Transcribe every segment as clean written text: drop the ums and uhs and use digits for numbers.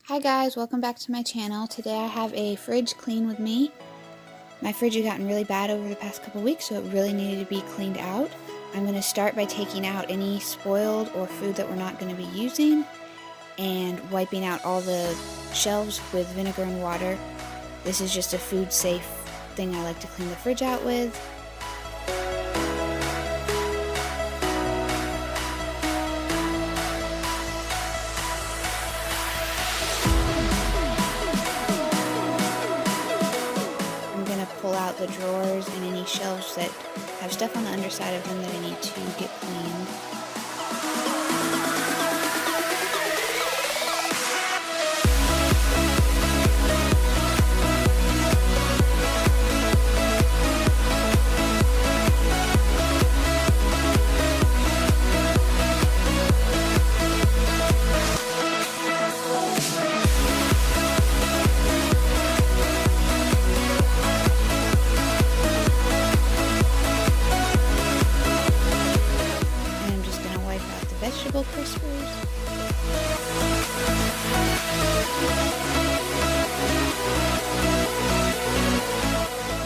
Hi guys, welcome back to my channel. Today I have a fridge clean with me. My fridge had gotten really bad over the past couple weeks, so it really needed to be cleaned out. I'm going to start by taking out any spoiled or food that we're not going to be using and wiping out all the shelves with vinegar and water. This is just a food safe thing I like to clean the fridge out with. Pull out the drawers and any shelves that have stuff on the underside of them that I need to get cleaned. Vegetable crispers.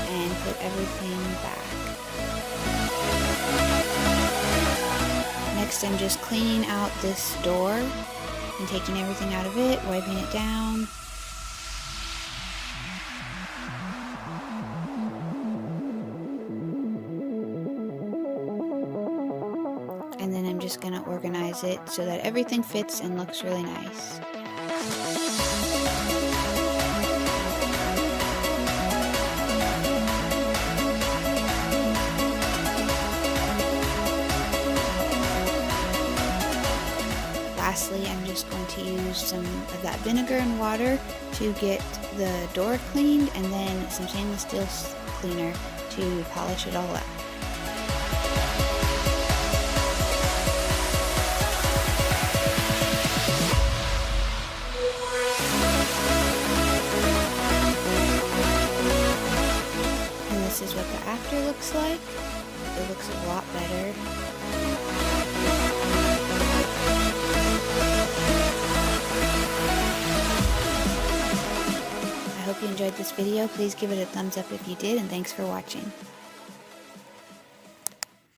And put everything back. Next I'm just cleaning out this door and taking everything out of it, wiping it down. And then I'm just going to organize it so that everything fits and looks really nice. Lastly, I'm just going to use some of that vinegar and water to get the door cleaned, and then some stainless steel cleaner to polish it all up. This is what the after looks like. It looks a lot better. I hope you enjoyed this video. Please give it a thumbs up if you did, and thanks for watching.